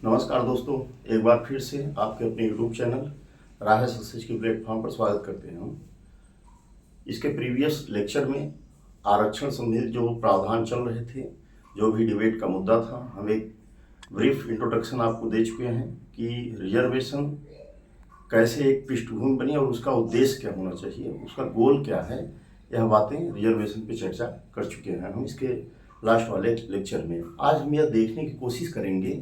नमस्कार दोस्तों, एक बार फिर से आपके अपने यूट्यूब चैनल राह सक्सेस के प्लेटफॉर्म पर स्वागत करते हैं हम। इसके प्रीवियस लेक्चर में आरक्षण संबंधित जो प्रावधान चल रहे थे, जो भी डिबेट का मुद्दा था, हम एक ब्रीफ इंट्रोडक्शन आपको दे चुके हैं कि रिजर्वेशन कैसे एक पृष्ठभूमि बनी और उसका उद्देश्य क्या होना चाहिए, उसका गोल क्या है। यह बातें रिजर्वेशन पे चर्चा कर चुके हैं हम इसके लास्ट वाले लेक्चर में। आज हम यह देखने की कोशिश करेंगे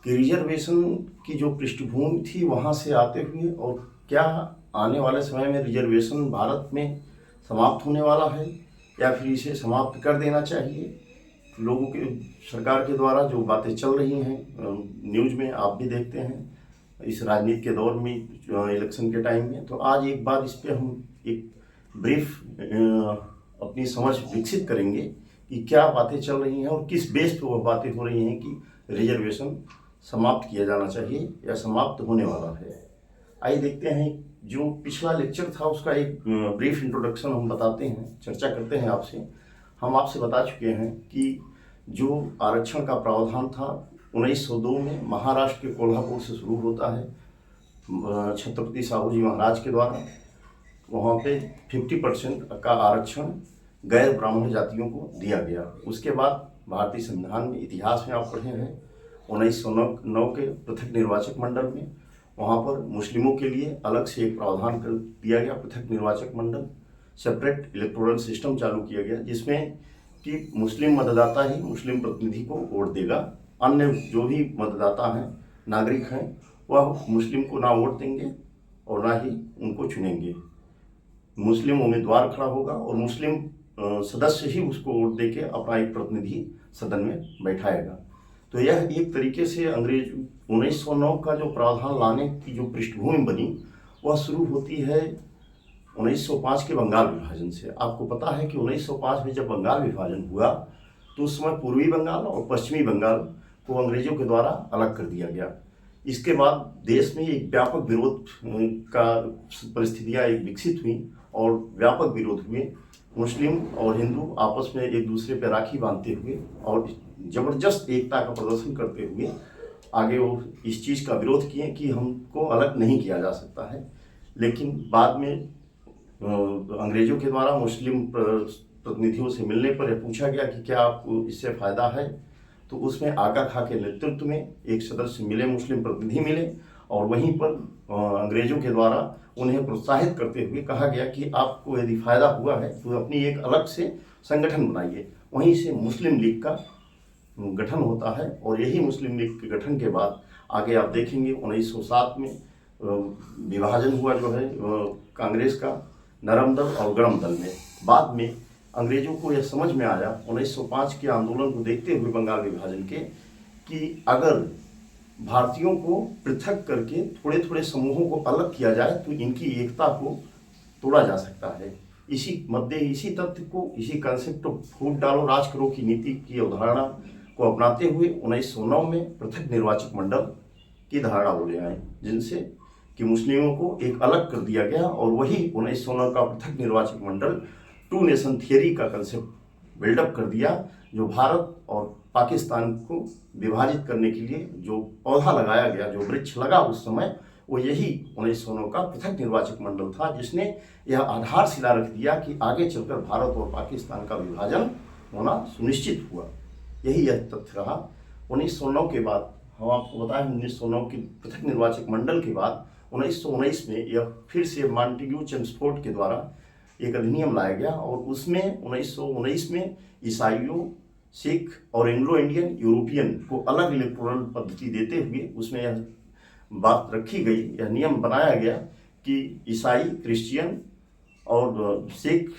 कि रिजर्वेशन की जो पृष्ठभूमि थी वहाँ से आते हुए और क्या आने वाले समय में रिजर्वेशन भारत में समाप्त होने वाला है या फिर इसे समाप्त कर देना चाहिए। लोगों के सरकार के द्वारा जो बातें चल रही हैं, न्यूज़ में आप भी देखते हैं इस राजनीति के दौर में, इलेक्शन के टाइम में। तो आज एक बार इस पर हम एक ब्रीफ अपनी समझ विकसित करेंगे कि क्या बातें चल रही हैं और किस बेस पे वह बातें हो रही हैं कि रिजर्वेशन समाप्त किया जाना चाहिए या समाप्त होने वाला है। आइए देखते हैं, जो पिछला लेक्चर था उसका एक ब्रीफ इंट्रोडक्शन हम बताते हैं, चर्चा करते हैं आपसे। हम आपसे बता चुके हैं कि जो आरक्षण का प्रावधान था 1902 में महाराष्ट्र के कोल्हापुर से शुरू होता है, छत्रपति साहू जी महाराज के द्वारा। वहाँ पे 50% का आरक्षण गैर ब्राह्मण जातियों को दिया गया। उसके बाद भारतीय संविधान में, इतिहास में आप पढ़े हैं, 1909 के पृथक निर्वाचक मंडल में वहाँ पर मुस्लिमों के लिए अलग से एक प्रावधान कर दिया गया, पृथक निर्वाचक मंडल, सेपरेट इलेक्टोरल सिस्टम चालू किया गया, जिसमें कि मुस्लिम मतदाता ही मुस्लिम प्रतिनिधि को वोट देगा। अन्य जो भी मतदाता हैं, नागरिक हैं, वह मुस्लिम को ना वोट देंगे और ना ही उनको चुनेंगे। मुस्लिम उम्मीदवार खड़ा होगा और मुस्लिम सदस्य ही उसको वोट देके अपना एक प्रतिनिधि सदन में बैठाएगा। तो यह एक तरीके से अंग्रेज 1909 का जो प्रावधान लाने की जो पृष्ठभूमि बनी, वह शुरू होती है 1905 के बंगाल विभाजन से। आपको पता है कि 1905 में जब बंगाल विभाजन हुआ तो उस समय पूर्वी बंगाल और पश्चिमी बंगाल को अंग्रेजों के द्वारा अलग कर दिया गया। इसके बाद देश में एक व्यापक विरोध का परिस्थितियाँ एक विकसित हुई और व्यापक विरोध हुए। मुस्लिम और हिंदू आपस में एक दूसरे पर राखी बांधते हुए और जबरदस्त एकता का प्रदर्शन करते हुए आगे वो इस चीज़ का विरोध किए कि हमको अलग नहीं किया जा सकता है। लेकिन बाद में अंग्रेजों के द्वारा मुस्लिम प्रतिनिधियों से मिलने पर यह पूछा गया कि क्या आपको इससे फ़ायदा है। तो उसमें आगा खां के नेतृत्व में एक सदस्य मिले, मुस्लिम प्रतिनिधि मिले, और वहीं पर अंग्रेजों के द्वारा उन्हें प्रोत्साहित करते हुए कहा गया कि आपको यदि फ़ायदा हुआ है तो अपनी एक अलग से संगठन बनाइए। वहीं से मुस्लिम लीग का गठन होता है और यही मुस्लिम लीग के गठन के बाद आगे आप देखेंगे 1907 में विभाजन हुआ जो है कांग्रेस का नरम दल और गरम दल में। बाद में अंग्रेजों को यह समझ में आया 1905 के आंदोलन को देखते हुए बंगाल विभाजन के, कि अगर भारतीयों को पृथक करके थोड़े थोड़े समूहों को अलग किया जाए तो इनकी एकता को तोड़ा जा सकता है। इसी तथ्य को, इसी कंसेप्ट को, फूट डालो राज करो की नीति की अवधारणा को अपनाते हुए 1909 में पृथक निर्वाचक मंडल की धारणा बोले आए, जिनसे कि मुस्लिमों को एक अलग कर दिया गया। और वही 1909 का पृथक निर्वाचक मंडल टू नेशन थियरी का कंसेप्ट बिल्डअप कर दिया, जो भारत और पाकिस्तान को विभाजित करने के लिए जो पौधा लगाया गया, जो वृक्ष लगा उस समय, वो यही 1909 का पृथक निर्वाचक मंडल था, जिसने यह आधारशिला रख दिया कि आगे चलकर भारत और पाकिस्तान का विभाजन होना सुनिश्चित हुआ। यही यह तथ्य रहा। 1909 के बाद हम आपको बताएं, 1909 के पृथक निर्वाचक मंडल के बाद 1919 में यह फिर से मॉन्टेग्यू चेम्सफोर्ड के द्वारा एक अधिनियम लाया गया और उसमें 1919 में ईसाइयों, सिख और एंग्लो इंडियन यूरोपियन को अलग इलेक्टोरल पद्धति देते हुए उसमें यह बात रखी गई, यह नियम बनाया गया कि ईसाई, क्रिश्चियन और सिख,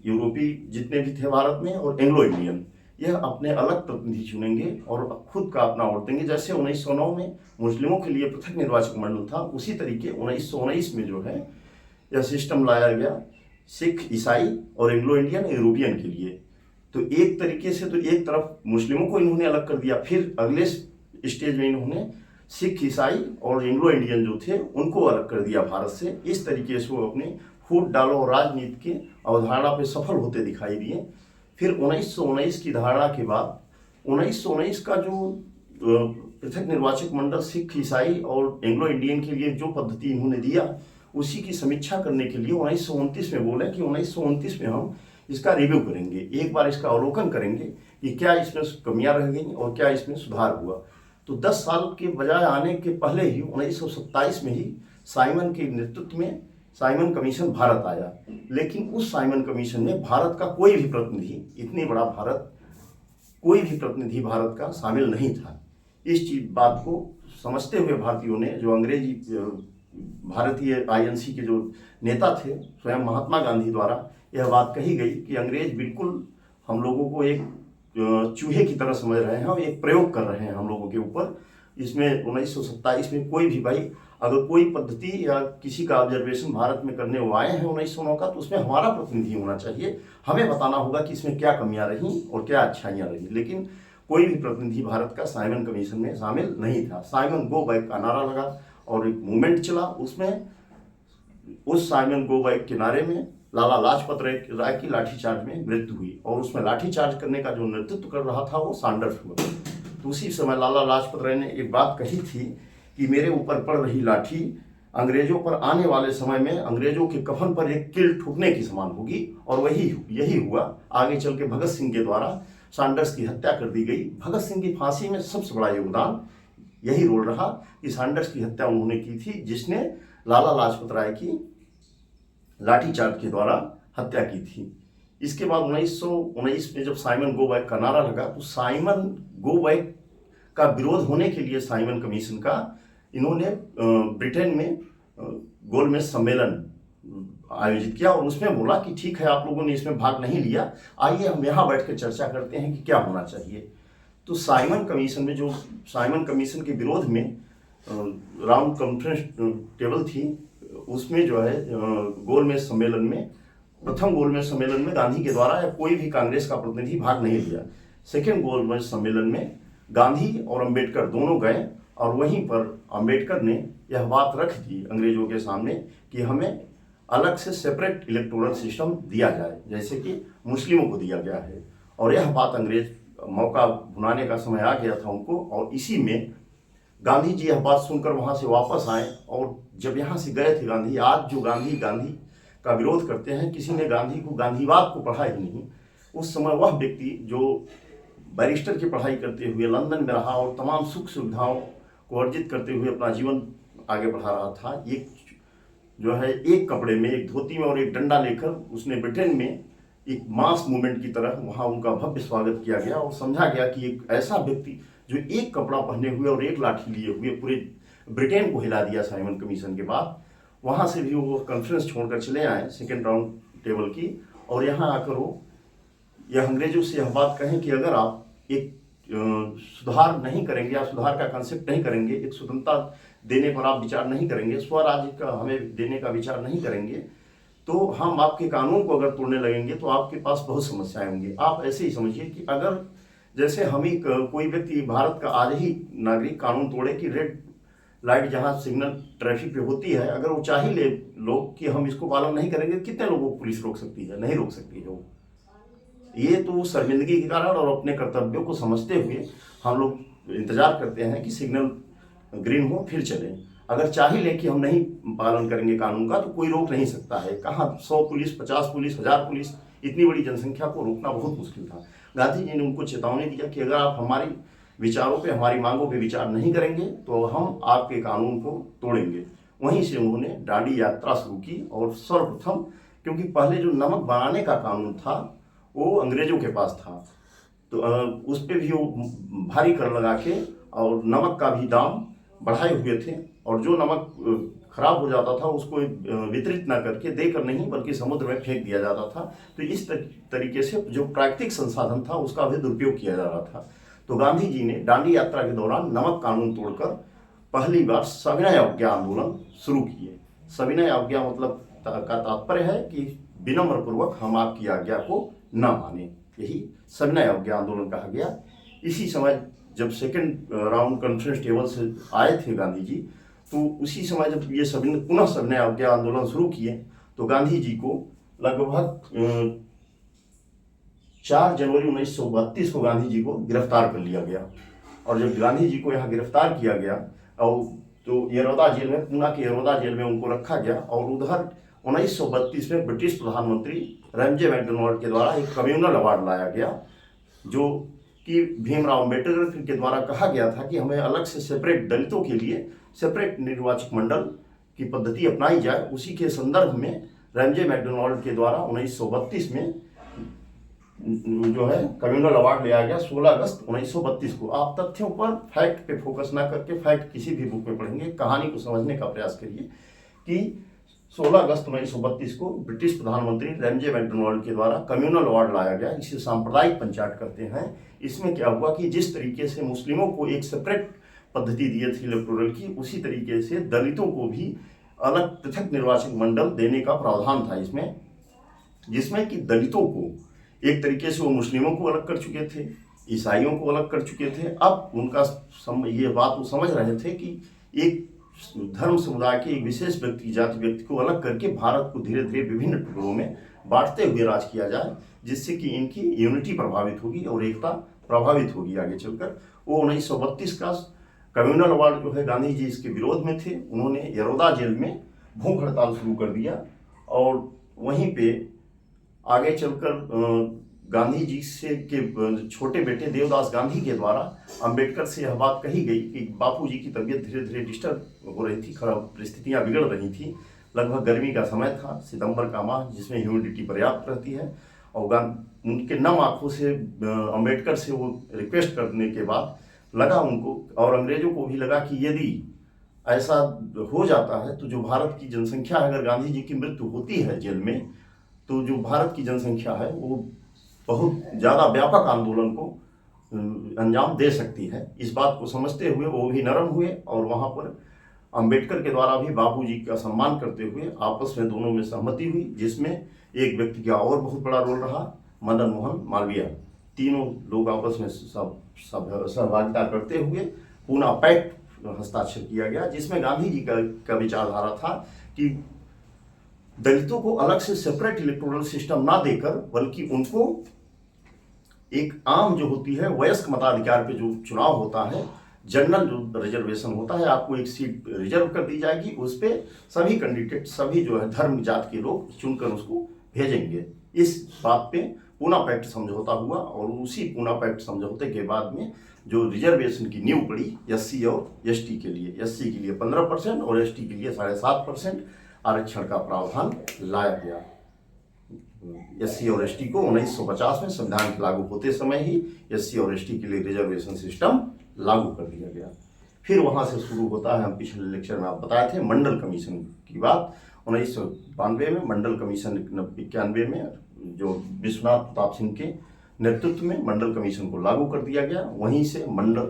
यूरोपी जितने भी थे भारत में, और एंग्लो इंडियन, यह अपने अलग प्रतिनिधि चुनेंगे और खुद का अपना वोट देंगे। जैसे 1909 में मुस्लिमों के लिए पृथक निर्वाचक मंडल था, उसी तरीके 1919 में जो है यह सिस्टम लाया गया सिख, ईसाई और एंग्लो इंडियन, यूरोपियन के लिए। तो एक तरीके से तो एक तरफ मुस्लिमों को इन्होंने अलग कर दिया, फिर अगले स्टेज में इन्होंने सिख, ईसाई और एंग्लो इंडियन जो थे उनको अलग कर दिया भारत से। इस तरीके से वो अपने फूट डालो राजनीति के अवधारणा पे सफल होते दिखाई दिए। फिर 1919 की धारणा के बाद 1919 का जो पृथक निर्वाचक मंडल सिख, ईसाई और एंग्लो इंडियन के लिए जो पद्धति इन्होंने दिया उसी की समीक्षा करने के लिए 1929 में बोले कि 1929 में हम इसका रिव्यू करेंगे, एक बार इसका अवलोकन करेंगे कि क्या इसमें कमियां रह गई और क्या इसमें सुधार हुआ। तो 10 साल के बजाय आने के पहले ही 1927 में ही साइमन के नेतृत्व में साइमन कमीशन भारत आया, लेकिन उस साइमन कमीशन में भारत का कोई भी प्रतिनिधि, इतनी बड़ा भारत, कोई भी प्रतिनिधि भारत का शामिल नहीं था। इस चीज बात को समझते हुए भारतीयों ने, जो अंग्रेजी भारतीय आईएनसी के जो नेता थे, स्वयं महात्मा गांधी द्वारा यह बात कही गई कि अंग्रेज बिल्कुल हम लोगों को एक चूहे की तरह समझ रहे हैं और एक प्रयोग कर रहे हैं हम लोगों के ऊपर। इसमें 1927 में कोई भी भाई अगर कोई पद्धति या किसी का ऑब्जर्वेशन भारत में करने वो आए हैं 1909 का, तो उसमें हमारा प्रतिनिधि होना चाहिए, हमें बताना होगा कि इसमें क्या कमियां रही और क्या अच्छाइयां रही। लेकिन कोई भी प्रतिनिधि भारत का साइमन कमीशन में शामिल नहीं था। साइमन गो बैक का नारा लगा और एक मूवमेंट चला। उसमें उस साइमन गो बैक के नारे में लाला लाजपत राय की लाठीचार्ज में मृत्यु हुई और उसमें लाठीचार्ज करने का जो नेतृत्व कर रहा था वो सैंडर्स हुआ। तो उसी समय लाला लाजपत राय ने एक बात कही थी कि मेरे ऊपर पड़ रही लाठी अंग्रेजों पर आने वाले समय में अंग्रेजों के कफन पर एक कील ठोकने की समान होगी, और यही हुआ। आगे चल के भगत सिंह के द्वारा सैंडर्स की हत्या कर दी गई। भगत सिंह की फांसी में सबसे बड़ा योगदान यही रोल रहा कि सैंडर्स की हत्या उन्होंने की थी, जिसने लाला लाजपत राय की लाठीचार्ज के द्वारा हत्या की थी। इसके बाद 1919 में जब साइमन गो बैक का नारा लगा, तो साइमन गो बैक का विरोध होने के लिए साइमन कमीशन का इन्होंने ब्रिटेन में गोलमेज सम्मेलन आयोजित किया और उसमें बोला कि ठीक है, आप लोगों ने इसमें भाग नहीं लिया, आइए हम यहाँ बैठकर चर्चा करते हैं कि क्या होना चाहिए। तो साइमन कमीशन के विरोध में राउंड कॉन्फ्रेंस टेबल थी, उसमें जो है गोलमेज सम्मेलन में, प्रथम गोलमेज सम्मेलन में गांधी के द्वारा या कोई भी कांग्रेस का प्रतिनिधि भाग नहीं लिया। सेकेंड गोलमेज सम्मेलन में गांधी और अंबेडकर दोनों गए और वहीं पर अंबेडकर ने यह बात रख दी अंग्रेजों के सामने कि हमें अलग से सेपरेट इलेक्टोरल सिस्टम दिया जाए, जैसे कि मुस्लिमों को दिया गया है। और यह बात अंग्रेज मौका भुनाने का समय आ गया था उनको, और इसी में गांधी जी यह बात सुनकर वहां से वापस आए। और जब यहाँ से गए थे गांधी, आज जो गांधी का विरोध करते हैं, किसी ने गांधीवाद को पढ़ा ही नहीं। उस समय वह व्यक्ति जो बैरिस्टर की पढ़ाई करते हुए लंदन में रहा और तमाम सुख सुविधाओं को अर्जित करते हुए अपना जीवन आगे बढ़ा रहा था, एक कपड़े में, एक धोती में और एक डंडा लेकर उसने ब्रिटेन में एक मास मूवमेंट की तरह वहाँ उनका भव्य स्वागत किया गया और समझा गया कि एक ऐसा व्यक्ति जो एक कपड़ा पहने हुए और एक लाठी लिए हुए पूरे ब्रिटेन को हिला दिया साइमन कमीशन के बाद। वहाँ से भी वो कॉन्फ्रेंस छोड़कर चले आए सेकेंड राउंड टेबल की, और यहाँ आकर वो यह अंग्रेजों से यह बात कहें कि अगर आप एक सुधार नहीं करेंगे, आप सुधार का कंसेप्ट नहीं करेंगे, एक स्वतंत्रता देने पर आप विचार नहीं करेंगे, स्वराज्य का हमें देने का विचार नहीं करेंगे, तो हम आपके कानून को अगर तोड़ने लगेंगे तो आपके पास बहुत समस्याएं होंगी। आप ऐसे ही समझिए कि अगर जैसे हम ही कोई व्यक्ति भारत का आज ही नागरिक कानून तोड़े कि रेड लाइट जहाँ सिग्नल ट्रैफिक पे होती है, अगर वो चाह ही ले लोग कि हम इसको पालन नहीं करेंगे, कितने लोगों को पुलिस रोक सकती है? नहीं रोक सकती है वो। ये तो शर्मिंदगी के कारण और अपने कर्तव्यों को समझते हुए हम लोग इंतजार करते हैं कि सिग्नल ग्रीन हो फिर चलें। अगर चाह ही ले कि हम नहीं पालन करेंगे कानून का, तो कोई रोक नहीं सकता है। कहाँ 100 पुलिस, 50 पुलिस, 1000 पुलिस, इतनी बड़ी जनसंख्या को रोकना बहुत मुश्किल था। गांधी जी ने उनको चेतावनी दिया कि अगर आप हमारी विचारों पे, हमारी मांगों पे विचार नहीं करेंगे तो हम आपके कानून को तोड़ेंगे। वहीं से उन्होंने दांडी यात्रा शुरू की और सर्वप्रथम, क्योंकि पहले जो नमक बनाने का कानून था वो अंग्रेजों के पास था, तो उस पर भी वो भारी कर लगा के और नमक का भी दाम बढ़ाए हुए थे, और जो नमक खराब हो जाता था उसको वितरित ना करके, देकर नहीं बल्कि समुद्र में फेंक दिया जाता था। तो इस तरीके से जो प्राकृतिक संसाधन था उसका भी दुरुपयोग किया जा रहा था। तो गांधी जी ने दांडी यात्रा के दौरान नमक कानून तोड़कर पहली बार सविनय अवज्ञा आंदोलन शुरू किए। सविनय अवज्ञा मतलब का तात्पर्य है कि विनम्र पूर्वक हम आपकी आज्ञा को न माने, यही सविनय अवज्ञा आंदोलन कहा गया। इसी समय जब सेकेंड राउंड कॉन्फ्रेंस टेबल से आए थे गांधी जी, तो उसी समय जब ये पुनः सविनय अवज्ञा आंदोलन शुरू किए, तो गांधी जी को लगभग 4 जनवरी 1932 को गांधी जी को गिरफ्तार कर लिया गया और जब गांधी जी को यहाँ गिरफ्तार किया गया और तो यरोदा जेल में, पूना की यरोदा जेल में उनको रखा गया, और उधर 1932 में ब्रिटिश प्रधानमंत्री रैमजे मैकडोनाल्ड के द्वारा एक कम्युनल अवार्ड लाया गया, जो कि भीमराव अम्बेडकर के द्वारा कहा गया था कि हमें अलग से सेपरेट, दलितों के लिए सेपरेट निर्वाचक मंडल की पद्धति अपनाई जाए। उसी के संदर्भ में रैमजे मैकडोनाल्ड के द्वारा 1932 में जो है कम्युनल अवार्ड लिया गया 16 अगस्त 1932 को। आप तथ्यों पर, फैक्ट पे फोकस ना करके, फैक्ट किसी भी बुक में पढ़ेंगे, कहानी को समझने का प्रयास करिए कि 16 अगस्त 1932 को ब्रिटिश प्रधानमंत्री रैमजे मैकडोनाल्ड के द्वारा कम्युनल अवार्ड लाया गया। इसे सांप्रदायिक पंचायत करते हैं। इसमें क्या हुआ कि जिस तरीके से मुस्लिमों को एक सेपरेट पद्धति दी थी इलेक्टोरल की, उसी तरीके से दलितों को भी अलग पृथक निर्वाचक मंडल देने का प्रावधान था इसमें, जिसमें कि दलितों को एक तरीके से वो मुस्लिमों को अलग कर चुके थे, ईसाइयों को अलग कर चुके थे। अब उनका ये बात वो समझ रहे थे कि एक धर्म समुदाय के एक विशेष व्यक्ति, जाति व्यक्ति को अलग करके भारत को धीरे धीरे विभिन्न टुकड़ों में बांटते हुए राज किया जाए, जिससे कि इनकी यूनिटी प्रभावित होगी और एकता प्रभावित होगी आगे चलकर। वो 1932 का कम्युनल अवार्ड जो है, गांधी जी इसके विरोध में थे। उन्होंने यरोदा जेल में भूख हड़ताल शुरू कर दिया, और वहीं पे आगे चलकर गांधी जी से के छोटे बेटे देवदास गांधी के द्वारा अंबेडकर से यह बात कही गई कि बापू जी की तबीयत धीरे धीरे डिस्टर्ब हो रही थी, खराब परिस्थितियां बिगड़ रही थी। लगभग गर्मी का समय था, सितंबर का माह, जिसमें ह्यूमिडिटी पर्याप्त रहती है, और उनके नम आंखों से अंबेडकर से वो रिक्वेस्ट करने के बाद लगा उनको और अंग्रेजों को भी लगा कि यदि ऐसा हो जाता है तो जो भारत की जनसंख्या है, अगर गांधी जी की मृत्यु होती है जेल में, तो जो भारत की जनसंख्या है वो बहुत ज़्यादा व्यापक आंदोलन को अंजाम दे सकती है। इस बात को समझते हुए वो भी नरम हुए, और वहाँ पर अंबेडकर के द्वारा भी बापूजी का सम्मान करते हुए आपस में दोनों में सहमति हुई, जिसमें एक व्यक्ति का और बहुत बड़ा रोल रहा, मदन मोहन मालवीय। तीनों लोग आपस में सहभागिता करते हुए पूना पैक्ट हस्ताक्षर किया गया, जिसमें गांधी जी का विचारधारा था कि दलितों को अलग से सेपरेट इलेक्टोरल सिस्टम ना देकर, बल्कि उनको एक आम जो होती है वयस्क मताधिकार पे जो चुनाव होता है, जनरल जो रिजर्वेशन होता है, आपको एक सीट रिजर्व कर दी जाएगी, उस पे सभी कैंडिडेट, सभी जो है धर्म जात के लोग चुनकर उसको भेजेंगे। इस बात पे पूना पैक्ट समझौता हुआ, और उसी पूना पैक्ट समझौते के बाद में जो रिजर्वेशन की नींव पड़ी SC और ST के लिए, SC के लिए 15% और ST के लिए 7.5% आरक्षण का प्रावधान लाया गया। SC और ST को 1950 में संविधान के लागू होते समय ही SC और ST के लिए रिजर्वेशन सिस्टम लागू कर दिया गया। फिर वहां से शुरू होता है, हम पिछले लेक्चर में आप बताए थे, मंडल कमीशन की बात। 1992 में मंडल कमीशन, 91 में जो विश्वनाथ प्रताप सिंह के नेतृत्व में मंडल कमीशन को लागू कर दिया गया। वहीं से मंडल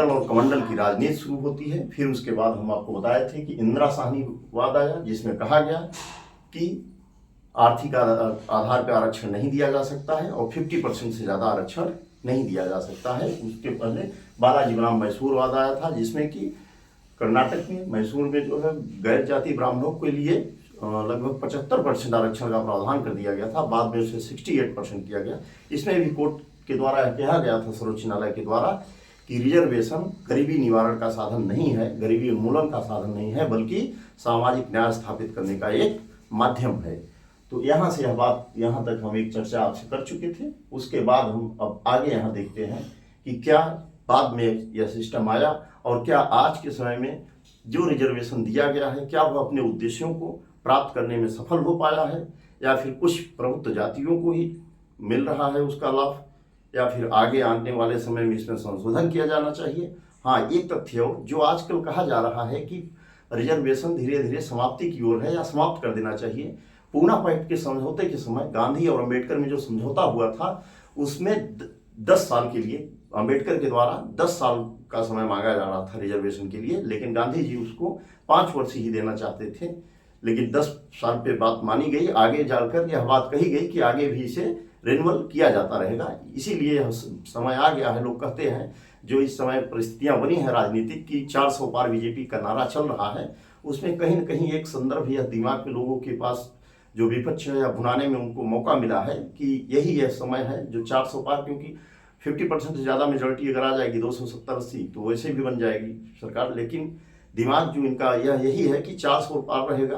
और कमंडल की राजनीति शुरू होती है। फिर उसके बाद हम आपको बताए थे कि इंदिरा साहनीवाद आया, जिसमें कहा गया कि आर्थिक आधार पर आरक्षण नहीं दिया जा सकता है और 50% से ज़्यादा आरक्षण नहीं दिया जा सकता है। उसके पहले बालाजी बनाम मैसूरवाद आया था, जिसमें कि कर्नाटक में, मैसूर में जो है गैर जाति ब्राह्मणों के लिए लगभग 75% आरक्षण का प्रावधान कर दिया गया था। बाद में उसे 68% किया गया। इसमें भी कोर्ट के द्वारा कहा गया था, सर्वोच्च न्यायालय के द्वारा, कि रिजर्वेशन गरीबी निवारण का साधन नहीं है, गरीबी उन्मूलन का साधन नहीं है, बल्कि सामाजिक न्याय स्थापित करने का एक माध्यम है। तो यहाँ से यह बात, यहाँ तक हम एक चर्चा आपसे कर चुके थे। उसके बाद हम अब आगे यहाँ देखते हैं कि क्या बाद में यह सिस्टम आया, और क्या आज के समय में जो रिजर्वेशन दिया गया है, क्या वह अपने उद्देश्यों को प्राप्त करने में सफल हो पाया है, या फिर कुछ प्रभुत्व जातियों को ही मिल रहा है उसका लाभ, या फिर आगे आने वाले समय में इसमें संशोधन किया जाना चाहिए। हाँ, एक तथ्य और जो आजकल कहा जा रहा है कि रिजर्वेशन धीरे धीरे समाप्ति की ओर है या समाप्त कर देना चाहिए। पूना पैक्ट के समझौते के समय गांधी और अंबेडकर में जो समझौता हुआ था, उसमें 10 साल के लिए अंबेडकर के द्वारा 10 साल का समय मांगा जा रहा था रिजर्वेशन के लिए, लेकिन गांधी जी उसको 5 वर्ष ही देना चाहते थे। लेकिन 10 साल पे बात मानी गई। आगे जाकर यह बात कही गई कि आगे भी इसे रिन्यूअल किया जाता रहेगा। इसीलिए यह समय आ गया है। लोग कहते हैं जो इस समय परिस्थितियां बनी है राजनीतिक की, 400 पार बीजेपी का नारा चल रहा है, उसमें कहीं न कहीं एक संदर्भ या दिमाग में लोगों के पास जो विपक्ष है या भुनाने में उनको मौका मिला है कि यही यह समय है जो 400 पार, क्योंकि 50% से ज़्यादा मेजोरिटी अगर आ जाएगी 270-80 तो वैसे भी बन जाएगी सरकार। लेकिन दिमाग जो इनका यही है कि 400 पार रहेगा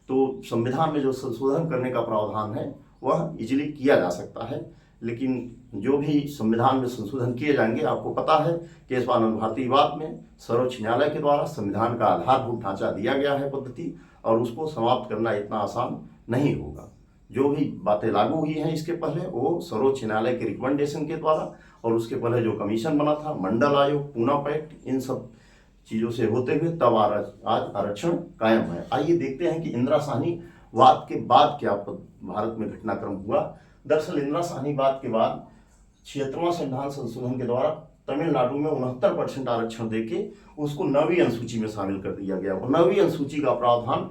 तो संविधान में जो संशोधन करने का प्रावधान है वह इजीली किया जा सकता है। लेकिन जो भी संविधान में संशोधन किए जाएंगे, आपको पता है केशवानंद भारती विवाद में सर्वोच्च न्यायालय के द्वारा संविधान का आधारभूत ढांचा दिया गया है पद्धति, और उसको समाप्त करना इतना आसान नहीं होगा। जो भी बातें लागू हुई हैं इसके पहले वो सर्वोच्च न्यायालय के रिकमेंडेशन के द्वारा, और उसके पहले जो कमीशन बना था, मंडल आयोग, पूना पैक्ट, इन सब चीज़ों से होते हुए तब आज आरक्षण कायम है। आइए देखते हैं कि इंदिरा साहनी वाद के बाद क्या भारत में घटनाक्रम हुआ। दरअसल इंदिरा साहनी वाद के बाद 76वां संविधान संशोधन के द्वारा तमिलनाडु में 69% आरक्षण देके उसको 9वीं अनुसूची में शामिल कर दिया गया। और 9वीं अनुसूची का प्रावधान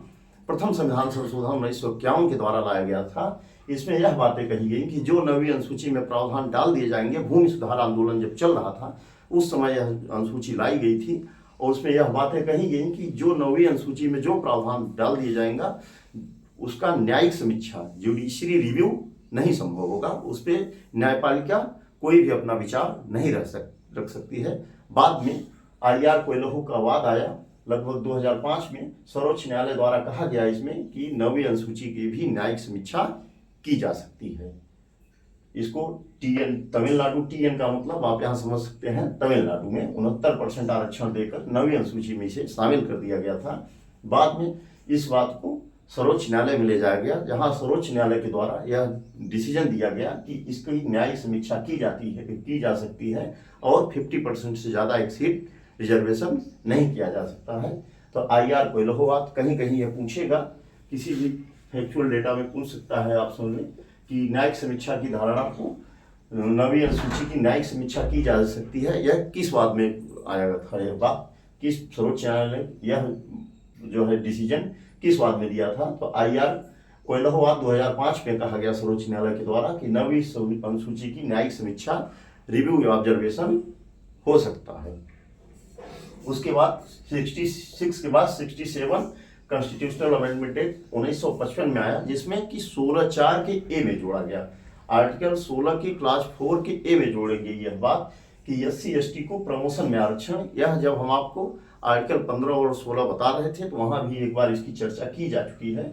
प्रथम संविधान संशोधन 1951 के द्वारा लाया गया था। इसमें यह बातें कही गई कि जो 9वीं अनुसूची में प्रावधान डाल दिए जाएंगे, भूमि सुधार आंदोलन जब चल रहा था उस समय यह अनुसूची लाई गई थी, और उसमें यह बातें कही गई कि जो 9वीं अनुसूची में जो प्रावधान डाल दिया जाएगा उसका न्यायिक समीक्षा, जुडिशरी रिव्यू नहीं संभव होगा, उस पर न्यायपालिका कोई भी अपना विचार नहीं रख सकती है। बाद में IR कोयलहो का वाद आया लगभग 2005 में, सर्वोच्च न्यायालय द्वारा कहा गया इसमें कि 9वीं अनुसूची की भी न्यायिक समीक्षा की जा सकती है। इसको TN, तमिलनाडु, TN का मतलब आप यहाँ समझ सकते हैं, तमिलनाडु में 69% आरक्षण देकर 9वीं अनुसूची में इसे शामिल कर दिया गया था। बाद में इस बात को सर्वोच्च न्यायालय में ले जाया गया, जहां सर्वोच्च न्यायालय के द्वारा यह डिसीजन दिया गया कि इसकी न्यायिक समीक्षा की जा सकती है और 50% से ज़्यादा एक सीट रिजर्वेशन नहीं किया जा सकता है। तो IR कोयलहो वाद कहीं कहीं यह पूछेगा, किसी भी फैक्चुअल डेटा में पूछ सकता है ऑप्शन में कि न्यायिक समीक्षा की धारणा को 9वीं अनुसूची की न्यायिक समीक्षा की जा सकती है, यह किस वाद में आया था, यह बात किस सर्वोच्च न्यायालय ने यह जो है डिसीजन किस वाद में दिया था। तो IR कोयलहो वाद 2005 में कहा गया सर्वोच्च न्यायालय के द्वारा कि 9वीं अनुसूची की न्यायिक समीक्षा, रिव्यू या ऑब्जर्वेशन हो सकता है। उसके बाद 66 के बाद 67 कॉन्स्टिट्यूशनल अमेंडमेंट एक्ट 1955 में आया, जिसमें कि 16(4) के ए में जोड़ा गया, आर्टिकल 16 की क्लास 4 के ए में जोड़े गई यह बात कि SC/ST को प्रमोशन में आरक्षण। यह जब हम आपको आर्टिकल 15 और 16 बता रहे थे तो वहां भी एक बार इसकी चर्चा की जा चुकी है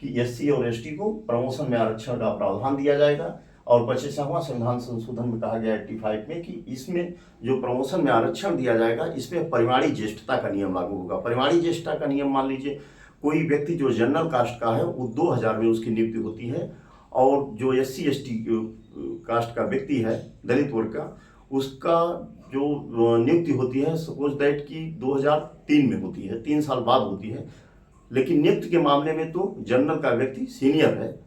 कि SC और ST को प्रमोशन में आरक्षण का प्रावधान दिया जाएगा। और 25वां संविधान संशोधन में कहा गया 85 में कि इसमें जो प्रमोशन में आरक्षण दिया जाएगा इसमें परिवाड़ी ज्येष्ठता का नियम लागू होगा। परिवाड़ी ज्येष्ठता का नियम, मान लीजिए कोई व्यक्ति जो जनरल कास्ट का है वो 2000 में उसकी नियुक्ति होती है, और जो SC/ST कास्ट का व्यक्ति है, दलित वर्ग का, उसका जो नियुक्ति होती है सपोज दैट कि 2003 में होती है, 3 साल बाद होती है। लेकिन नियुक्ति के मामले में तो जनरल का व्यक्ति सीनियर है,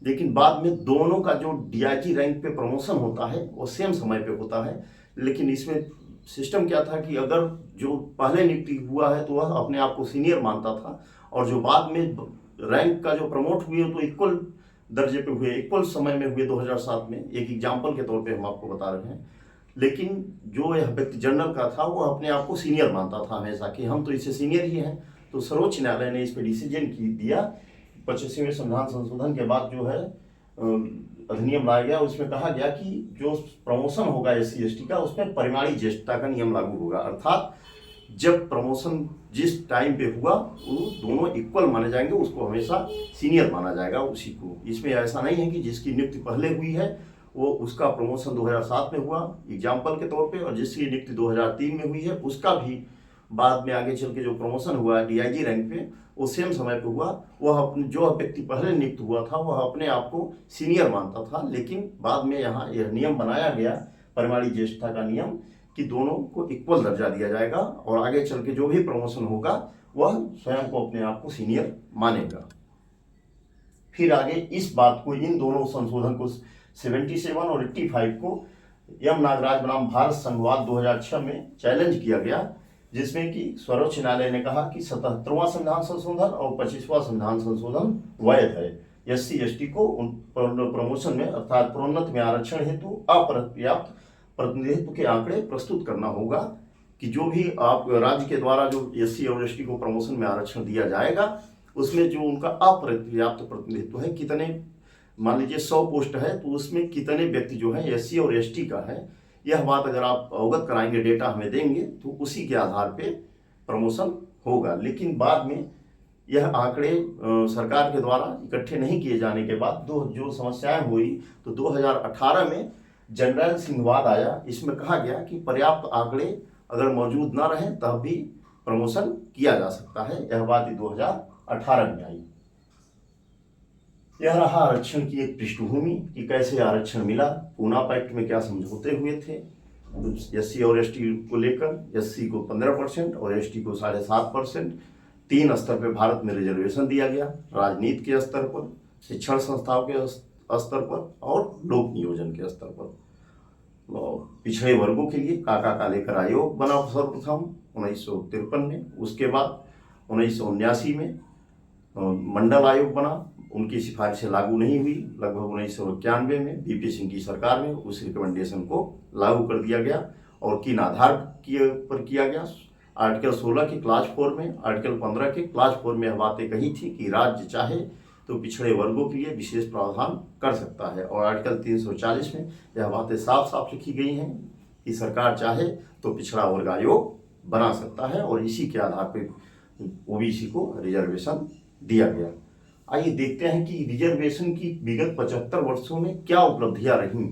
लेकिन बाद में दोनों का जो DIG रैंक पे प्रमोशन होता है वो सेम समय पे होता है। लेकिन इसमें सिस्टम क्या था कि अगर जो पहले नियुक्ति हुआ है तो वह अपने आप को सीनियर मानता था, और जो बाद में रैंक का जो प्रमोट हुए तो इक्वल दर्जे पे हुए, इक्वल समय में हुए 2007 में, एक एग्जाम्पल के तौर पे हम आपको बता रहे हैं। लेकिन जो यह व्यक्ति जनरल का था वो अपने आप को सीनियर मानता था हमेशा कि हम तो इससे सीनियर ही हैं। तो सर्वोच्च न्यायालय ने इस पर डिसीजन दिया 25वें संविधान संशोधन के बाद जो है अधिनियम लाया गया, उसमें कहा गया कि जो प्रमोशन होगा SC/ST का उसमें परिवाड़ी ज्येष्ठता का नियम लागू होगा, अर्थात जब प्रमोशन जिस टाइम पे हुआ वो दोनों इक्वल माने जाएंगे, उसको हमेशा सीनियर माना जाएगा उसी को। इसमें ऐसा नहीं है कि जिसकी नियुक्ति पहले हुई है वो उसका प्रमोशन 2007 में हुआ एग्जाम्पल के तौर पे, और जिसकी नियुक्ति 2003 में हुई है उसका भी बाद में आगे चल के जो प्रमोशन हुआ DIG रैंक पे वो सेम समय पे हुआ। वह अपने जो व्यक्ति पहले नियुक्त हुआ था वह अपने आप को सीनियर मानता था, लेकिन बाद में यहाँ यह नियम बनाया गया परिवाड़ी ज्येष्ठता का नियम कि दोनों को इक्वल दर्जा दिया जाएगा, और आगे चल के जो भी प्रमोशन होगा वह स्वयं को अपने आप को सीनियर मानेगा। फिर आगे इस बात को, इन दोनों संशोधन को 77 और 85 को M नागराज बनाम भारत संघवाद 2006 में चैलेंज किया गया, जिसमें कि सर्वोच्च न्यायालय ने कहा कि 77वां संविधान संशोधन और 25वां संविधान संशोधन वैध है। SC/ST को प्रमोशन में अर्थात प्रोन्नत में आरक्षण हेतु अपर्याप्त प्रतिनिधित्व के आंकड़े प्रस्तुत करना होगा कि जो भी आप राज्य के द्वारा जो SC और ST को प्रमोशन में आरक्षण दिया जाएगा उसमें जो उनका अपर्याप्त प्रतिनिधित्व है, कितने, मान लीजिए 100 पोस्ट है तो उसमें कितने व्यक्ति जो है SC और ST का है, यह बात अगर आप अवगत कराएंगे, डेटा हमें देंगे, तो उसी के आधार पे प्रमोशन होगा। लेकिन बाद में यह आंकड़े सरकार के द्वारा इकट्ठे नहीं किए जाने के बाद जो समस्याएं हुई, तो 2018 में जनरल सिंहवाद आया। इसमें कहा गया कि पर्याप्त आंकड़े अगर मौजूद न रहें तब भी प्रमोशन किया जा सकता है। यह बात 2018 में आई। यह रहा आरक्षण की एक पृष्ठभूमि कि कैसे आरक्षण मिला। पूना पैक्ट में क्या समझौते हुए थे एससी और एसटी को लेकर। एससी को 15% और एसटी को 7.5%। 3 स्तर पर भारत में रिजर्वेशन दिया गया, राजनीति के स्तर पर, शिक्षण संस्थाओं के स्तर पर और लोक नियोजन के स्तर पर। पिछड़े वर्गों के लिए काका कालेकर आयोग बना सर्वप्रथम 1953 में। उसके बाद 1979 में मंडल आयोग बना, उनकी सिफारिशें लागू नहीं हुई। लगभग 1991 में बीपी सिंह की सरकार में उस रिकमेंडेशन को लागू कर दिया गया। और किन आधार पर किया गया? आर्टिकल 16 के क्लास 4 में, आर्टिकल 15 के क्लास 4 में यह बातें कही थी कि राज्य चाहे तो पिछड़े वर्गों के लिए विशेष प्रावधान कर सकता है। और आर्टिकल 340 में यह बातें साफ साफ लिखी गई हैं कि सरकार चाहे तो पिछड़ा वर्ग आयोग बना सकता है, और इसी के आधार पर ओबीसी को रिजर्वेशन दिया गया। आइए देखते हैं कि रिजर्वेशन की विगत 75 वर्षों में क्या उपलब्धियां रहीं,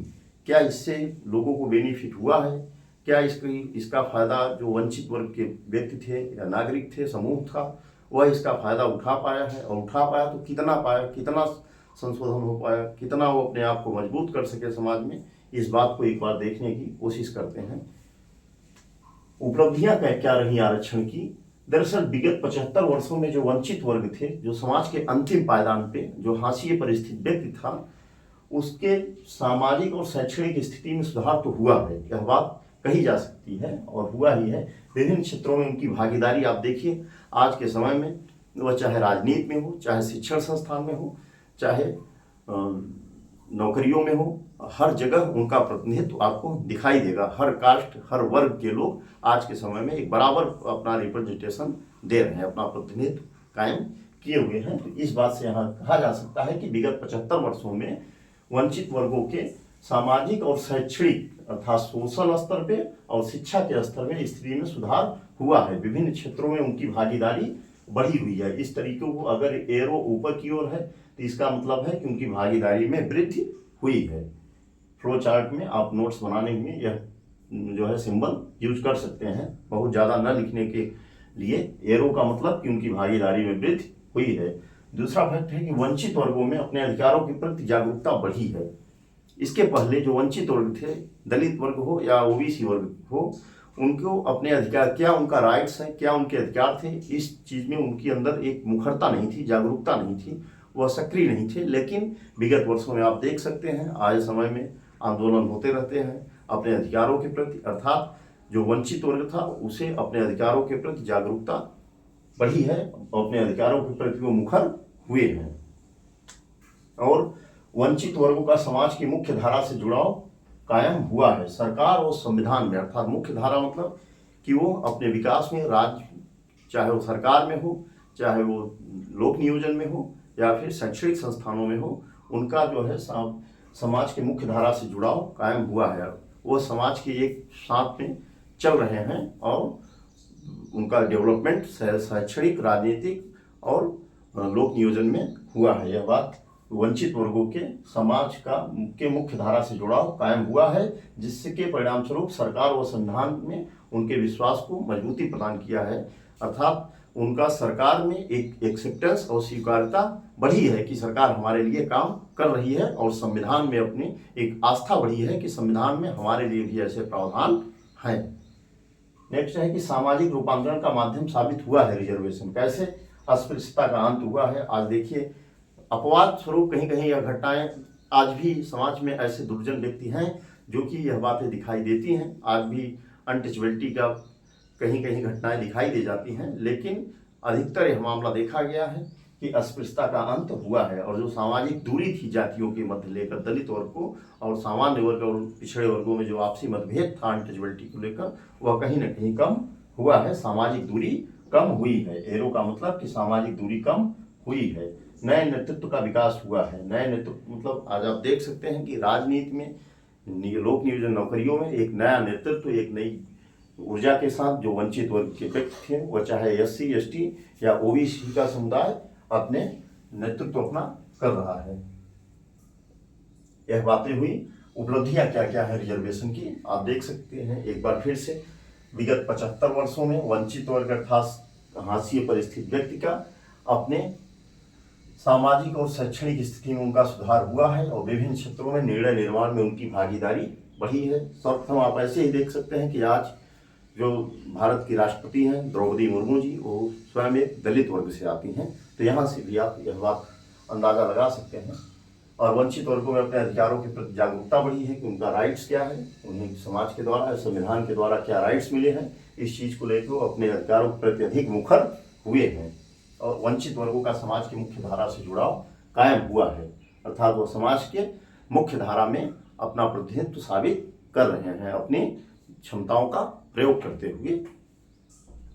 क्या इससे लोगों को बेनिफिट हुआ है, क्या इसका फायदा जो वंचित वर्ग के व्यक्ति थे या नागरिक थे, समूह था, वह इसका फायदा उठा पाया है, और उठा पाया तो कितना पाया, कितना संशोधन हो पाया, कितना वो अपने आप को मजबूत कर सके समाज में। इस बात को एक बार देखने की कोशिश करते हैं। उपलब्धियां क्या रही आरक्षण की? दरअसल विगत 75 वर्षों में जो वंचित वर्ग थे, जो समाज के अंतिम पायदान पे, जो हाशिए पर स्थित व्यक्ति था, उसके सामाजिक और शैक्षणिक स्थिति में सुधार तो हुआ है, यह बात कही जा सकती है, और हुआ ही है। विभिन्न क्षेत्रों में उनकी भागीदारी आप देखिए आज के समय में, वह चाहे राजनीति में हो, चाहे शिक्षण संस्थान में हो, चाहे नौकरियों में हो, हर जगह उनका प्रतिनिधित्व आपको दिखाई देगा। हर कास्ट, हर वर्ग के लोग आज के समय में एक बराबर अपना रिप्रेजेंटेशन दे रहे हैं, अपना प्रतिनिधित्व कायम किए हुए हैं। तो इस बात से यहाँ कहा जा सकता है कि विगत 75 वर्षों में वंचित वर्गों के सामाजिक और शैक्षणिक अर्थात सोशल स्तर पे और शिक्षा के स्तर में स्थिति में सुधार हुआ है। विभिन्न क्षेत्रों में उनकी भागीदारी बढ़ी हुई है। इस तरीके को अगर एरो ऊपर की ओर है तो इसका मतलब है कि उनकी भागीदारी में वृद्धि हुई है। फ्लो चार्ट में आप नोट्स बनाने में यह जो है सिंबल यूज कर सकते हैं, बहुत ज़्यादा न लिखने के लिए। एरो का मतलब कि उनकी भागीदारी में वृद्धि हुई है। दूसरा फैक्ट है कि वंचित वर्गों में अपने अधिकारों के प्रति जागरूकता बढ़ी है। इसके पहले जो वंचित वर्ग थे, दलित वर्ग हो या ओबीसी वर्ग हो, उनको अपने अधिकार, क्या उनका राइट्स है, क्या उनके अधिकार थे, इस चीज़ में उनकी अंदर एक मुखरता नहीं थी, जागरूकता नहीं थी, वह सक्रिय नहीं थे। लेकिन विगत वर्षों में आप देख सकते हैं आज समय में आंदोलन होते रहते हैं अपने अधिकारों के प्रति, अर्थात जो वंचित वर्ग था उसे अपने अधिकारों के प्रति जागरूकता बढ़ी है, अपने अधिकारों के प्रति वो मुखर हुए हैं। और वंचित वर्गों का समाज की मुख्य धारा से जुड़ाव कायम हुआ है सरकार और संविधान में। अर्थात मुख्य धारा मतलब कि वो अपने विकास में राज्य, चाहे वो सरकार में हो, चाहे वो लोक नियोजन में हो या फिर शैक्षणिक संस्थानों में हो, उनका जो है समाज के मुख्य धारा से जुड़ाव कायम हुआ है। वो समाज के एक साथ में चल रहे हैं और उनका डेवलपमेंट शैक्षणिक, राजनीतिक और लोक नियोजन में हुआ है। यह बात वंचित वर्गों के समाज के मुख्य धारा से जुड़ाव कायम हुआ है, जिसके परिणाम स्वरूप सरकार और संविधान में उनके विश्वास को मजबूती प्रदान किया है। अर्थात उनका सरकार में एक एक्सेप्टेंस और स्वीकार्यता बढ़ी है कि सरकार हमारे लिए काम कर रही है, और संविधान में अपनी एक आस्था बढ़ी है कि संविधान में हमारे लिए भी ऐसे प्रावधान हैं। नेक्स्ट है कि सामाजिक रूपांतरण का माध्यम साबित हुआ है रिजर्वेशन। कैसे? अस्पृश्यता का अंत हुआ है। आज देखिए अपवाद स्वरूप कहीं कहीं यह घटनाएं आज भी समाज में ऐसे दुर्जन व्यक्ति हैं जो कि यह बातें दिखाई देती हैं। आज भी अनटचेबिलिटी का कहीं कहीं घटनाएं दिखाई दे जाती हैं, लेकिन अधिकतर यह मामला देखा गया है कि अस्पृश्यता का अंत हुआ है, और जो सामाजिक दूरी थी जातियों के मध्य लेकर दलित वर्ग को और सामान्य वर्ग और पिछड़े वर्गों में जो आपसी मतभेद था अनटचेबिलिटी को लेकर, वह कहीं न कहीं कम हुआ है। सामाजिक दूरी कम हुई है। एरो का मतलब कि सामाजिक दूरी कम हुई है। नए नेतृत्व का विकास हुआ है। नए नेतृत्व मतलब आज आप देख सकते हैं कि राजनीति में लोक नियोजन नौकरियों में एक नया नेतृत्व, एक नई ऊर्जा के साथ जो वंचित वर्ग के व्यक्ति थे, वह चाहे SC ST या OBC का समुदाय, अपने नेतृत्व अपना कर रहा है। यह बातें हुई। उपलब्धियां क्या क्या है रिजर्वेशन की, आप देख सकते हैं एक बार फिर से। विगत 75 वर्षों में वंचित वर्ग अर्थात हाशिए पर स्थित व्यक्ति का अपने सामाजिक और शैक्षणिक स्थिति में उनका सुधार हुआ है और विभिन्न क्षेत्रों में निर्णय निर्माण में उनकी भागीदारी बढ़ी है। सर्वप्रथम आप ऐसे ही देख सकते हैं कि आज जो भारत की राष्ट्रपति हैं द्रौपदी मुर्मू जी, वो स्वयं एक दलित वर्ग से आती हैं, तो यहाँ से भी आप यह बात अंदाजा लगा सकते हैं। और वंचित वर्गों में अपने अधिकारों के प्रति जागरूकता बढ़ी है कि उनका राइट्स क्या है, उन्हें समाज के द्वारा, संविधान के द्वारा क्या राइट्स मिले हैं, इस चीज़ को लेकर वो अपने अधिकारों के प्रति अधिक मुखर हुए हैं और वंचित वर्गों का समाज की मुख्य धारा से जुड़ाव कायम हुआ है, अर्थात वो समाज के मुख्य धारा में अपना प्रतिनिधित्व साबित कर रहे हैं अपनी क्षमताओं का प्रयोग करते हुए।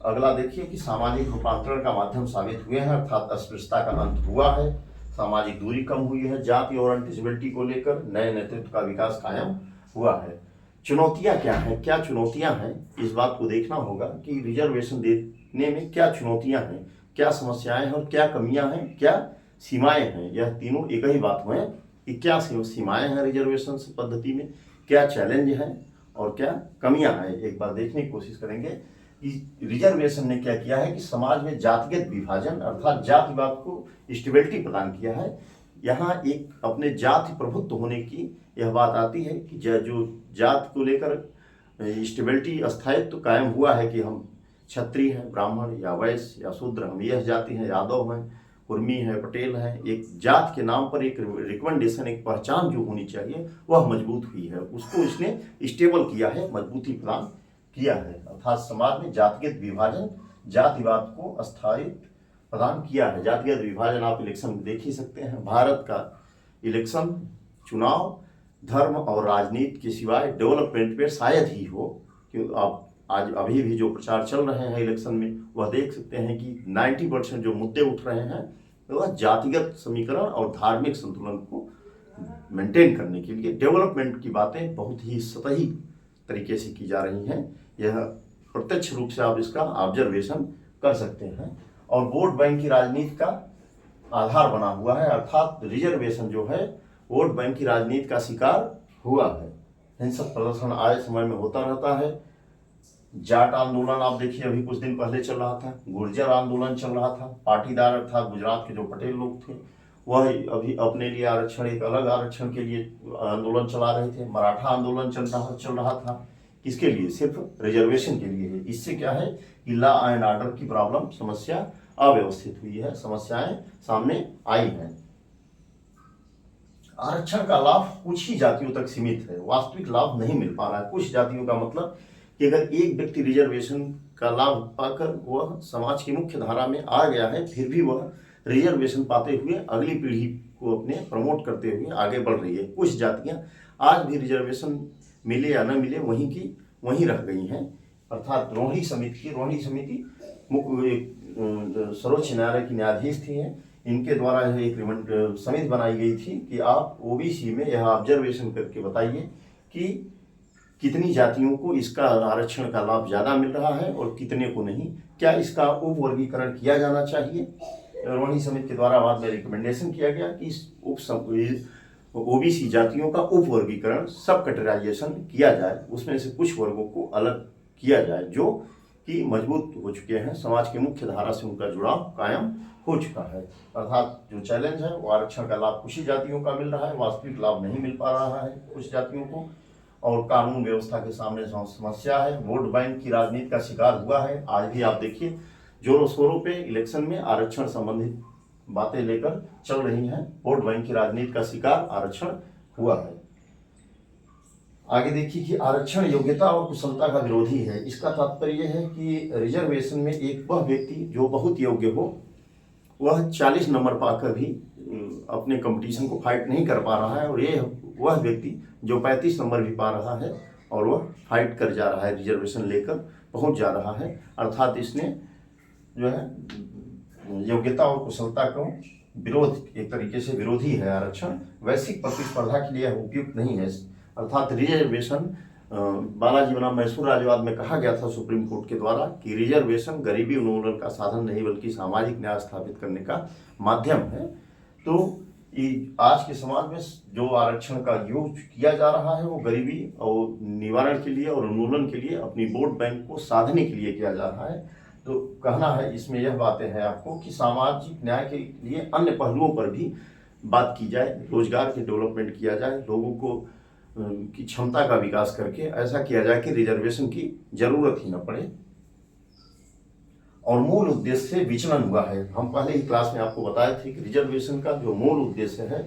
अगला देखिए कि सामाजिक रूपांतरण का माध्यम साबित हुए हैं, अर्थात अस्पृश्यता का अंत हुआ है, सामाजिक दूरी कम हुई है, जाति और अनटिसेबिलिटी को लेकर नए नेतृत्व का विकास कायम हुआ है। चुनौतियां क्या हैं, क्या चुनौतियां हैं, इस बात को देखना होगा कि रिजर्वेशन देने में क्या चुनौतियां हैं, क्या समस्याएं हैं और क्या कमियां हैं, क्या सीमाएं हैं। यह तीनों एक ही बात हुए कि क्या सीमाएं हैं रिजर्वेशन पद्धति में, क्या चैलेंज हैं और क्या कमियां हैं। एक बार देखने की कोशिश करेंगे कि रिजर्वेशन ने क्या किया है कि समाज में जातिगत विभाजन अर्थात जातिवाद को स्टेबिलिटी प्रदान किया है। यहाँ एक अपने जाति प्रभुत्व होने की यह बात आती है कि जो जात को लेकर स्टेबिलिटी स्थायित्व कायम हुआ है कि हम क्षत्रिय हैं, ब्राह्मण या वैश्य या शूद्र, हम यह जाति हैं, यादव हैं, कुर्मी है, पटेल है, एक जात के नाम पर एक रिकमेंडेशन, एक पहचान जो होनी चाहिए वह मजबूत हुई है, उसको इसने स्टेबल किया है, मजबूती प्रदान किया है। अर्थात समाज में जातिगत विभाजन, जातिवाद को अस्थायित्व प्रदान किया है। जातिगत विभाजन आप इलेक्शन में देख ही सकते हैं। भारत का इलेक्शन चुनाव धर्म और राजनीति के सिवाय डेवलपमेंट पे शायद ही हो, क्योंकि आप आज अभी भी जो प्रचार चल रहे हैं इलेक्शन में, वह देख सकते हैं कि 90% जो मुद्दे उठ रहे हैं वह जातिगत समीकरण और धार्मिक संतुलन को मेंटेन करने के लिए, डेवलपमेंट की बातें बहुत ही सतही तरीके से की जा रही हैं। यह प्रत्यक्ष रूप से आप इसका ऑब्जर्वेशन कर सकते हैं। और वोट बैंक की राजनीति का आधार बना हुआ है, अर्थात रिजर्वेशन जो है वोट बैंक की राजनीति का शिकार हुआ है। हिंसक प्रदर्शन आए समय में होता रहता है। जाट आंदोलन आप देखिए अभी कुछ दिन पहले चल रहा था, गुर्जर आंदोलन चल रहा था, पाटीदार अर्थात गुजरात के जो पटेल लोग थे वह अभी अपने लिए आरक्षण, एक अलग आरक्षण के लिए आंदोलन चला रहे थे। मराठा आंदोलन चल रहा था, किसके लिए? सिर्फ रिजर्वेशन के लिए है। इससे क्या है कि लॉ एंड ऑर्डर की प्रॉब्लम, समस्या अव्यवस्थित हुई है, समस्याएं सामने आई हैं। आरक्षण का लाभ कुछ ही जातियों तक सीमित है, वास्तविक लाभ नहीं मिल पा रहा है। कुछ जातियों का मतलब कि अगर एक व्यक्ति रिजर्वेशन का लाभ पाकर वह समाज की मुख्य धारा में आ गया है, फिर भी वह रिजर्वेशन पाते हुए अगली पीढ़ी को अपने प्रमोट करते हुए आगे बढ़ रही है। कुछ जातियां आज भी रिजर्वेशन मिले या न मिले वहीं की वहीं रह गई हैं। अर्थात रोहिणी समिति सर्वोच्च न्यायालय की न्यायाधीश थी हैं, इनके द्वारा एक समिति बनाई गई थी कि आप OBC में यह ऑब्जर्वेशन करके बताइए कि कितनी जातियों को इसका आरक्षण का लाभ ज़्यादा मिल रहा है और कितने को नहीं, क्या इसका उपवर्गीकरण किया जाना चाहिए। रोहिणी समिति के द्वारा बाद में रिकमेंडेशन किया गया कि इस OBC जातियों का उपवर्गीकरण, सब कैटेगराइजेशन किया जाए, उसमें से कुछ वर्गों को अलग किया जाए जो कि मजबूत हो चुके हैं, समाज की मुख्य धारा से उनका जुड़ाव कायम हो चुका है। अर्थात जो चैलेंज है वो आरक्षण का लाभ कुछ ही जातियों का मिल रहा है, वास्तविक लाभ नहीं मिल पा रहा है कुछ जातियों को, और कानून व्यवस्था के सामने समस्या है। वोट बैंक की राजनीति का शिकार हुआ है। आज भी आप देखिए जोरों शोरों पे इलेक्शन में आरक्षण संबंधित बातें लेकर चल रही हैं। वोट बैंक की राजनीति का शिकार आरक्षण हुआ है। आगे देखिए कि आरक्षण योग्यता और कुशलता का विरोधी है। इसका तात्पर्य है कि रिजर्वेशन में एक वह व्यक्ति जो बहुत योग्य हो, वह 40 नंबर पाकर भी अपने कंपटीशन को फाइट नहीं कर पा रहा है, और ये वह व्यक्ति जो 35 नंबर भी पा रहा है और वह फाइट कर जा रहा है, रिजर्वेशन लेकर पहुंच जा रहा है। अर्थात इसने जो है योग्यता और कुशलता को विरोध, एक तरीके से विरोधी है आरक्षण। वैश्विक प्रतिस्पर्धा के लिए उपयुक्त नहीं है। अर्थात रिजर्वेशन बालाजी बनाम मैसूर राज्यवाद में कहा गया था सुप्रीम कोर्ट के द्वारा कि रिजर्वेशन गरीबी उन्मूलन का साधन नहीं बल्कि सामाजिक न्याय स्थापित करने का माध्यम है। तो आज के समाज में जो आरक्षण का यूज किया जा रहा है वो गरीबी और निवारण के लिए और उन्मूलन के लिए, अपनी वोट बैंक को साधने के लिए किया जा रहा है। तो कहना है इसमें यह बातें हैं आपको कि सामाजिक न्याय के लिए अन्य पहलुओं पर भी बात की जाए, रोजगार के डेवलपमेंट किया जाए, लोगों को की क्षमता का विकास करके ऐसा किया जाए कि रिजर्वेशन की जरूरत ही न पड़े। और मूल उद्देश्य से विचलन हुआ है। हम पहले ही क्लास में आपको बताए थे कि रिजर्वेशन का जो मूल उद्देश्य है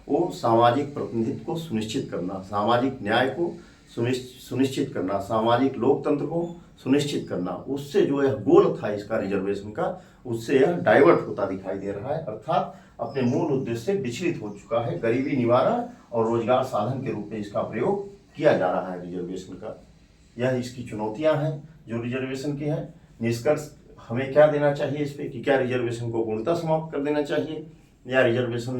वो सामाजिक प्रतिनिधित्व को सुनिश्चित करना, सामाजिक न्याय को सुनिश्चित करना, सामाजिक लोकतंत्र को सुनिश्चित करना। उससे जो यह गोल था इसका रिजर्वेशन का, उससे यह डाइवर्ट होता दिखाई दे रहा है, अर्थात अपने मूल उद्देश्य से विचलित हो चुका है। गरीबी निवारण और रोजगार साधन के रूप में इसका प्रयोग किया जा रहा है रिजर्वेशन का। यह इसकी चुनौतियां हैं जो रिजर्वेशन की है। निष्कर्ष हमें क्या देना चाहिए इस पे कि क्या रिजर्वेशन को पूर्णतः समाप्त कर देना चाहिए या रिजर्वेशन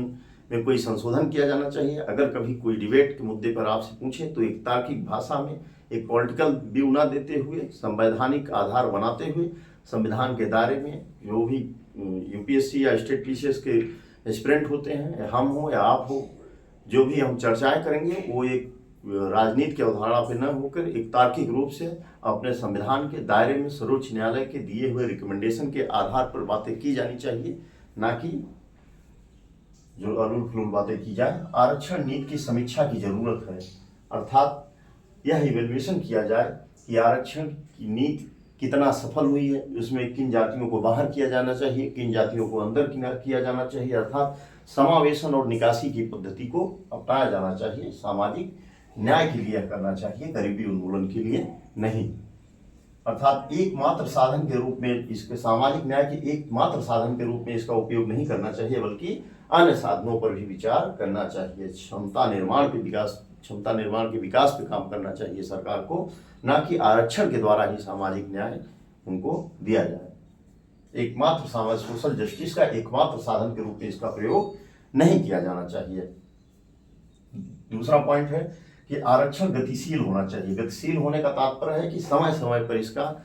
में कोई संशोधन किया जाना चाहिए। अगर कभी कोई डिबेट के मुद्दे पर आपसे पूछे तो एक तार्किक भाषा में, एक पॉलिटिकल व्यू ना देते हुए, संवैधानिक आधार बनाते हुए, संविधान के दायरे में जो भी यूपीएससी या स्टेट पीसीएस के एस्पिरेंट होते हैं, हम हो या आप हो, जो भी हम चर्चाएं करेंगे वो एक राजनीति की अवधारणा पर न होकर एक तार्किक रूप से अपने संविधान के दायरे में सर्वोच्च न्यायालय के दिए हुए रिकमेंडेशन के आधार पर बातें की जानी चाहिए, ना कि जो अरूल फलूल बातें की जाए। आरक्षण नीति की समीक्षा की जरूरत है, अर्थात यह इवेल्युएशन किया जाए कि आरक्षण की नीति कितना सफल हुई है, उसमें किन जातियों को बाहर किया जाना चाहिए, किन जातियों को अंदर किया जाना चाहिए, अर्थात समावेशन और निकासी की पद्धति को अपनाया जाना चाहिए। सामाजिक न्याय के लिए करना चाहिए, गरीबी उन्मूलन के लिए नहीं। अर्थात एकमात्र साधन के रूप में इसके, सामाजिक न्याय के एकमात्र साधन के रूप में इसका उपयोग नहीं करना चाहिए, बल्कि अन्य साधनों पर भी विचार करना चाहिए। क्षमता निर्माण के विकास पे काम करना चाहिए सरकार को, ना कि आरक्षण के द्वारा ही सामाजिक न्याय उनको दिया जाए। एकमात्र सामाजिक सोशल जस्टिस का एकमात्र साधन के रूप में इसका प्रयोग नहीं किया जाना चाहिए। दूसरा पॉइंट है कि आरक्षण गतिशील होना चाहिए। गतिशील होने का तात्पर्य है कि समय समय पर इसका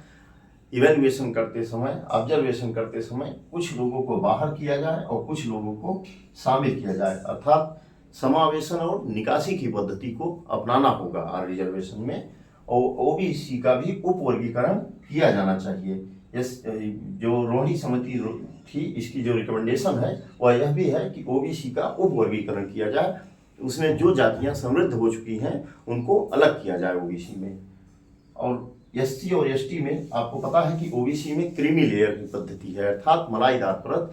इवेल्युएशन करते समय, ऑब्जर्वेशन करते समय कुछ लोगों को बाहर किया जाए और कुछ लोगों को शामिल किया जाए, अर्थात समावेशन और निकासी की पद्धति को अपनाना होगा रिजर्वेशन में। और ओबीसी का भी उपवर्गीकरण किया जाना चाहिए। इस जो रोहिणी समिति थी, इसकी जो रिकमेंडेशन है वह यह भी है कि ओबीसी का उपवर्गीकरण किया जाए। उसमें जो जातियां समृद्ध हो चुकी हैं उनको अलग किया जाए ओबीसी में। और एससी और एसटी में आपको पता है कि ओबीसी में क्रीमी लेयर की पद्धति है, अर्थात मलाईदार परत।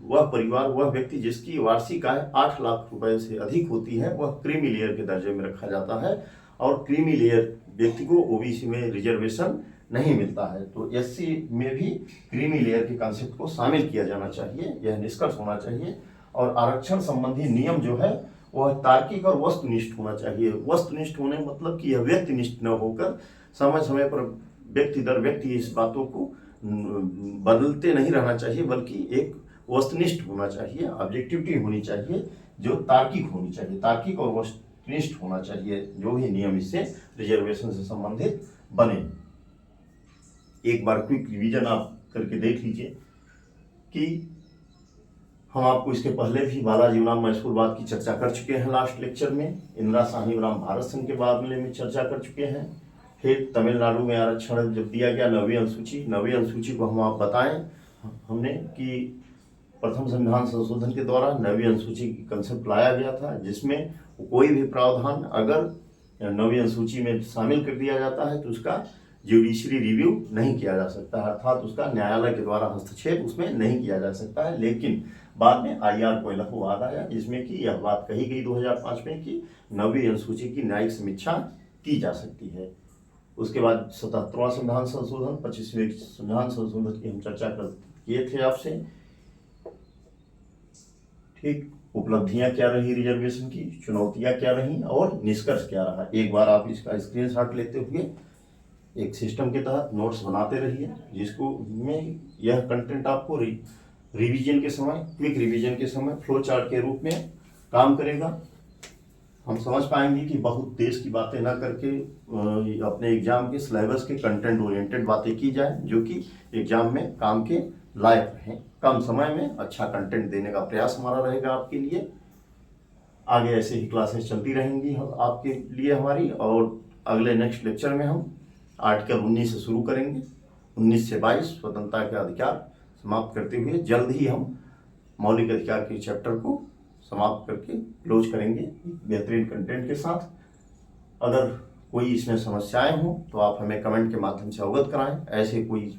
वह परिवार, वह व्यक्ति जिसकी वार्षिक आय 8 लाख रुपए से अधिक होती है, वह क्रीमी लेयर के दर्जे में रखा जाता है। और क्रीमी लेयर व्यक्ति को ओबीसी में रिजर्वेशन नहीं मिलता है। तो एससी में भी क्रीमी लेयर के कॉन्सेप्ट को शामिल किया जाना चाहिए, यह निष्कर्ष होना चाहिए। और आरक्षण संबंधी नियम जो है वह तार्किक और वस्तुनिष्ठ होना चाहिए। वस्तुनिष्ठ होने मतलब कि यह व्यक्तिनिष्ठ न होकर समय समय पर व्यक्ति दर व्यक्ति इस बातों को बदलते नहीं रहना चाहिए, बल्कि एक वस्तुनिष्ठ होना चाहिए, ऑब्जेक्टिविटी होनी चाहिए, जो तार्किक होनी चाहिए। तार्किक और वस्तुनिष्ठ होना चाहिए जो भी नियम इससे रिजर्वेशन से संबंधित बने। एक बार क्विक रिवीजन आप करके देख लीजिए कि हम आपको इसके पहले भी बालाजी बनाम मैसूरवाद की चर्चा कर चुके हैं लास्ट लेक्चर में। इंदिरा साहनी बनाम भारत संघ के मामले में चर्चा कर चुके हैं। फिर तमिलनाडु में आरक्षण जब दिया गया, 9वीं अनुसूची को हम आप बताएं हमने कि प्रथम संविधान संशोधन के द्वारा 9वीं अनुसूची की कंसेप्ट लाया गया था, जिसमें कोई भी प्रावधान अगर 9वीं अनुसूची में शामिल कर दिया जाता है तो उसका जुडिशरी रिव्यू नहीं किया जा सकता है, अर्थात उसका न्यायालय के द्वारा हस्तक्षेप उसमें नहीं किया जा सकता है। लेकिन बाद में आईआर कोयलखवाद आया, जिसमें कि यह बात कही गई 2005 में कि 9वीं अनुसूची की न्यायिक समीक्षा की जा सकती है। उसके बाद 77वां संविधान संशोधन, 25वें संविधान संशोधन की हम चर्चा किए थे आपसे। ठीक, उपलब्धियां क्या रही रिजर्वेशन की, चुनौतियां क्या रही और निष्कर्ष क्या रहा। एक बार आप इसका स्क्रीनशॉट लेते हुए एक सिस्टम के तहत नोट्स बनाते रहिए, जिसको में यह कंटेंट आपको रिवीजन के समय, क्विक रिवीजन के समय फ्लो चार्ट के रूप में काम करेगा। हम समझ पाएंगे कि बहुत देश की बातें ना करके अपने एग्जाम के सिलेबस के कंटेंट ओरिएंटेड बातें की जाए, जो कि एग्जाम में काम के लायक रहें। कम समय में अच्छा कंटेंट देने का प्रयास हमारा रहेगा आपके लिए। आगे ऐसे ही क्लासेस चलती रहेंगी आपके लिए हमारी, और अगले नेक्स्ट लेक्चर में हम आर्टिकल 19 से शुरू करेंगे। 19 से 22 स्वतंत्रता के अधिकार समाप्त करते हुए जल्द ही हम मौलिक अधिकार के चैप्टर को समाप्त करके क्लोज करेंगे बेहतरीन कंटेंट के साथ। अगर कोई इसमें समस्याएं हो तो आप हमें कमेंट के माध्यम से अवगत कराएं। ऐसे कोई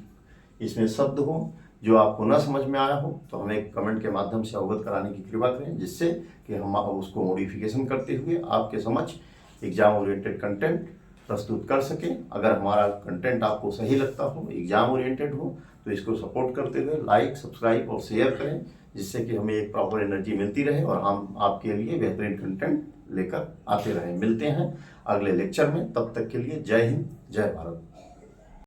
इसमें शब्द हो जो आपको न समझ में आया हो तो हमें कमेंट के माध्यम से अवगत कराने की कृपा करें, जिससे कि हम उसको मॉडिफिकेशन करते हुए आपके समक्ष एग्जाम ओरिएंटेड कंटेंट प्रस्तुत कर सकें। अगर हमारा कंटेंट आपको सही लगता हो, एग्जाम ओरिएंटेड हो, तो इसको सपोर्ट करते हुए लाइक, सब्सक्राइब और शेयर करें, जिससे कि हमें एक प्रॉपर एनर्जी मिलती रहे और हम आपके लिए बेहतरीन कंटेंट लेकर आते रहें। मिलते हैं अगले लेक्चर में, तब तक के लिए जय हिंद, जय भारत।